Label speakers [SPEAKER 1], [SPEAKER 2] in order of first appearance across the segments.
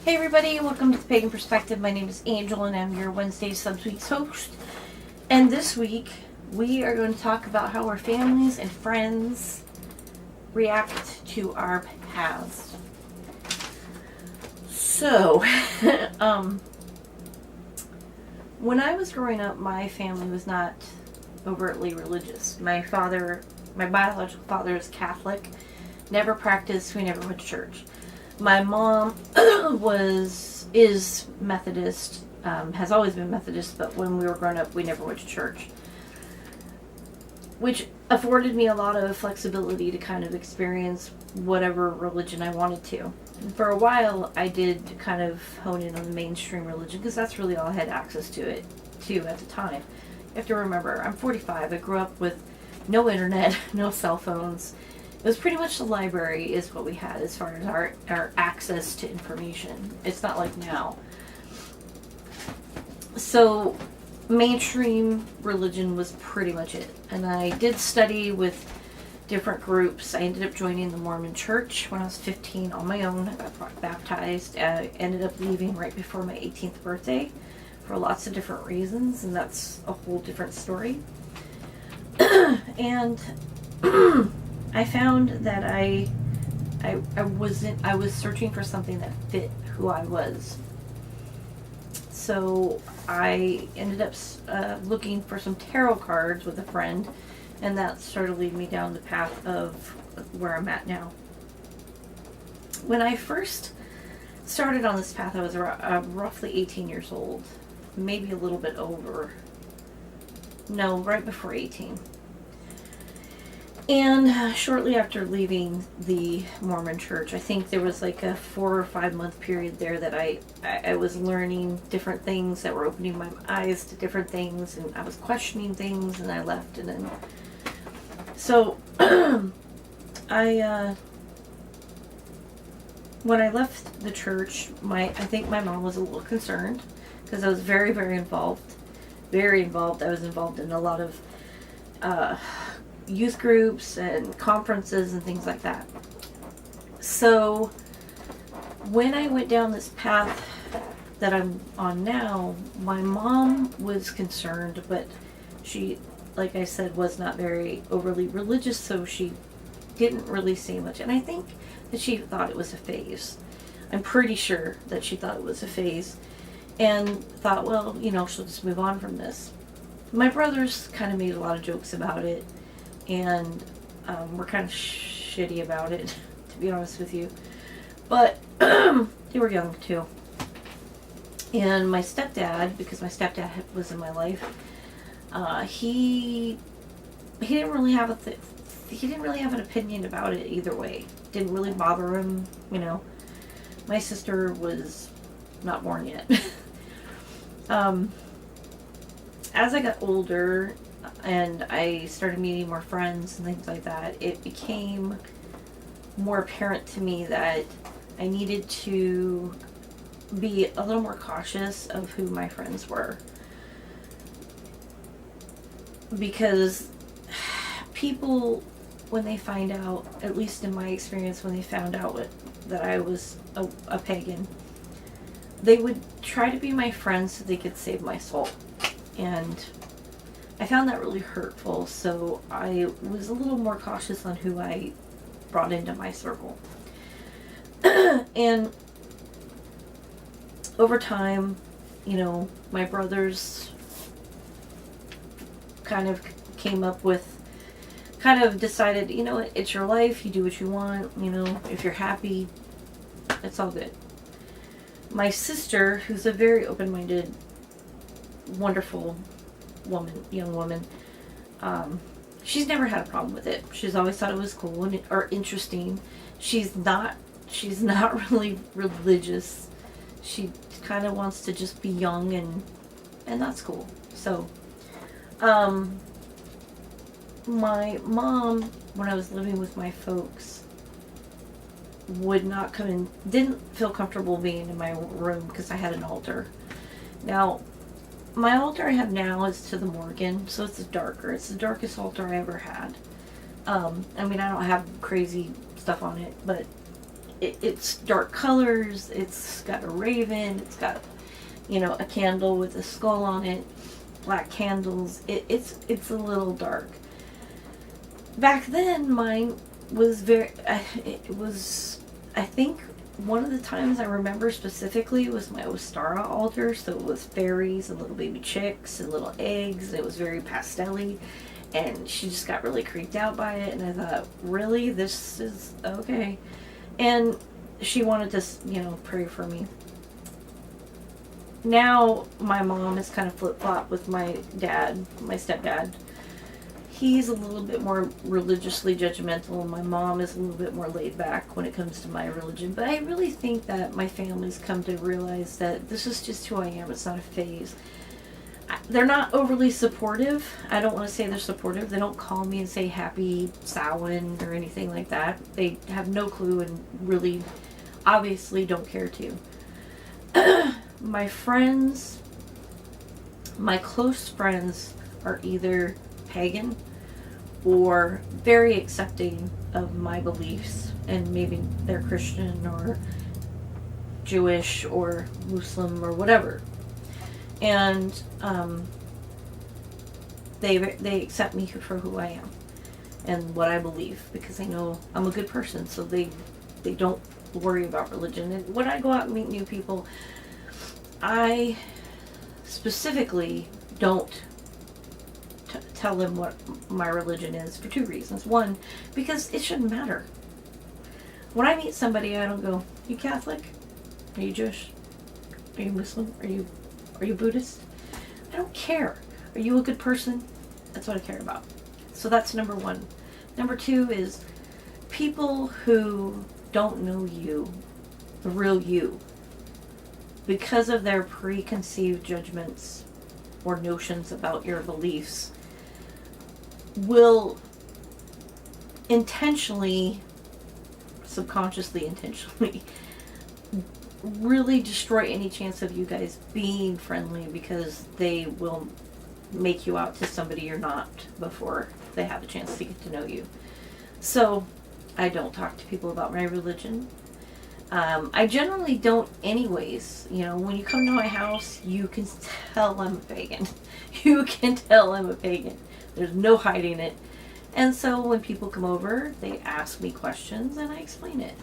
[SPEAKER 1] Hey everybody, welcome to the Pagan Perspective. My name is Angel and I'm your Wednesday Subsweets host. And this week we are going to talk about how our families and friends react to our past. So, when I was growing up, my family was not overtly religious. My biological father is Catholic, never practiced, we never went to church. My mom is Methodist, has always been Methodist, but when we were growing up, we never went to church, which afforded me a lot of flexibility to kind of experience whatever religion I wanted to. And for a while, I did kind of hone in on the mainstream religion because that's really all I had access to at the time. You have to remember, I'm 45. I grew up with no internet, no cell phones. It was pretty much the library is what we had as far as our access to information. It's not like now. So mainstream religion was pretty much it. And I did study with different groups. I ended up joining the Mormon church when I was 15 on my own. I got baptized. I ended up leaving right before my 18th birthday for lots of different reasons, and that's a whole different story. And I found that I was searching for something that fit who I was. So I ended up looking for some tarot cards with a friend, and that started leading me down the path of where I'm at now. When I first started on this path, I was roughly 18 years old, maybe a little bit over. No, right before 18. And shortly after leaving the Mormon church, I think there was like a 4 or 5 month period there that I was learning different things that were opening my eyes to different things, and I was questioning things, and I left. And then, so when I left the church, I think my mom was a little concerned because I was very, very involved. Very involved. I was involved in a lot of youth groups and conferences and things like that. So when I went down this path that I'm on now, my mom was concerned, but she, like I said, was not very overly religious, so she didn't really say much. And I think that she thought it was a phase. I'm pretty sure that she thought it was a phase and thought, well, she'll just move on from this. My brothers kind of made a lot of jokes about it, and we're kind of shitty about it, to be honest with you. But they were young too. And my stepdad, because my stepdad was in my life, he didn't really have he didn't really have an opinion about it either way. Didn't really bother him, My sister was not born yet. As I got older and I started meeting more friends and things like that, it became more apparent to me that I needed to be a little more cautious of who my friends were. Because people, when they find out, at least in my experience, when they found out that I was a pagan, they would try to be my friends so they could save my soul. And I found that really hurtful, so I was a little more cautious on who I brought into my circle. And over time, my brothers kind of decided, it's your life, you do what you want, if you're happy, it's all good. My sister, who's a very open-minded, wonderful young woman, she's never had a problem with it. She's always thought it was cool or interesting. She's not really religious. She kind of wants to just be young, and that's cool. So, my mom, when I was living with my folks, would not come in, didn't feel comfortable being in my room because I had an altar. Now, my altar I have now is to the Morgan, so it's darker. It's the darkest altar I ever had. I don't have crazy stuff on it, but it's dark colors, it's got a raven, it's got, a candle with a skull on it, black candles. It's a little dark. Back then, mine was I think one of the times I remember specifically was my Ostara altar, so it was fairies and little baby chicks and little eggs, and it was very pastel-y, and she just got really creeped out by it, and I thought, really? This is okay. And she wanted to, pray for me. Now, my mom is kind of flip-flop with my dad, my stepdad. He's a little bit more religiously judgmental. My mom is a little bit more laid back when it comes to my religion. But I really think that my family's come to realize that this is just who I am. It's not a phase. They're not overly supportive. I don't want to say they're supportive. They don't call me and say happy Samhain or anything like that. They have no clue and really obviously don't care to. My friends, my close friends are either pagan or very accepting of my beliefs, and maybe they're Christian or Jewish or Muslim or whatever, and they accept me for who I am and what I believe, because they know I'm a good person, so they don't worry about religion. And when I go out and meet new people, I specifically don't tell them what my religion is for two reasons. One, because it shouldn't matter. When I meet somebody, I don't go, "You Catholic? Are you Jewish? Are you Muslim? Are you Buddhist?" I don't care. Are you a good person? That's what I care about. So that's number one. Number two is people who don't know you, the real you, because of their preconceived judgments or notions about your beliefs, will intentionally, subconsciously, intentionally, really destroy any chance of you guys being friendly, because they will make you out to somebody you're not before they have a chance to get to know you. So I don't talk to people about my religion. I generally don't anyways. When you come to my house, you can tell I'm a pagan. You can tell I'm a pagan. There's no hiding it. And so when people come over, they ask me questions and I explain it.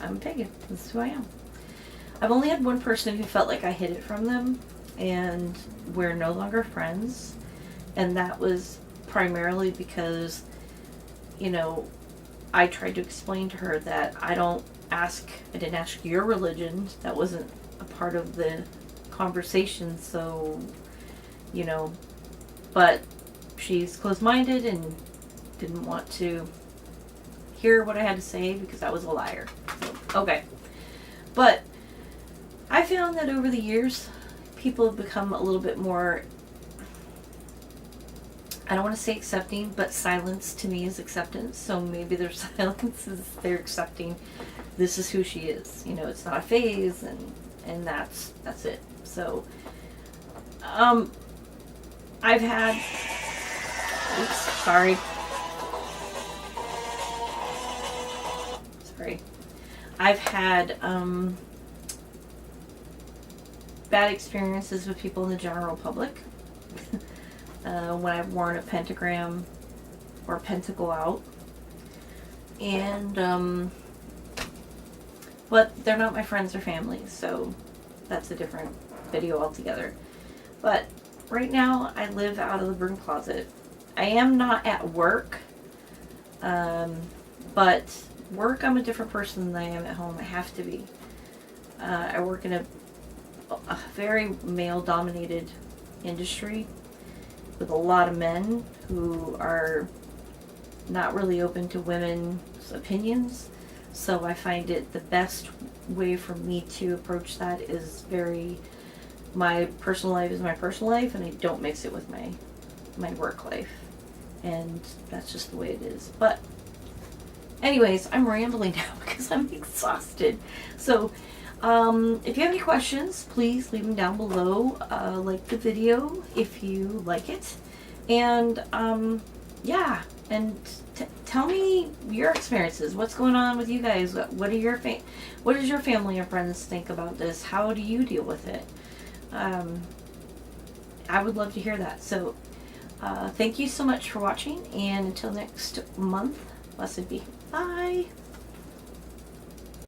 [SPEAKER 1] I'm a pagan. This is who I am. I've only had one person who felt like I hid it from them, and we're no longer friends. And that was primarily because, I tried to explain to her that I didn't ask your religion. That wasn't a part of the conversation. So, but she's closed-minded and didn't want to hear what I had to say because I was a liar. So, okay. But I found that over the years, people have become a little bit more, I don't want to say accepting, but silence to me is acceptance. So maybe their silence is they're accepting this is who she is. It's not a phase, and that's it. So I've had I've had bad experiences with people in the general public. When I've worn a pentagram or a pentacle out. And, but they're not my friends or family, so that's a different video altogether. But right now, I live out of the broom closet. I am not at work, but work, I'm a different person than I am at home. I have to be. I work in a very male-dominated industry with a lot of men who are not really open to women's opinions. So I find it the best way for me to approach that is my personal life is my personal life, and I don't mix it with my work life. And that's just the way it is. But anyways, I'm rambling now because I'm exhausted. So if you have any questions, please leave them down below. Like the video if you like it. And yeah, and tell me your experiences. What's going on with you guys? What does your family and friends think about this? How do you deal with it? I would love to hear that. So, thank you so much for watching, and until next month, blessed be. Bye.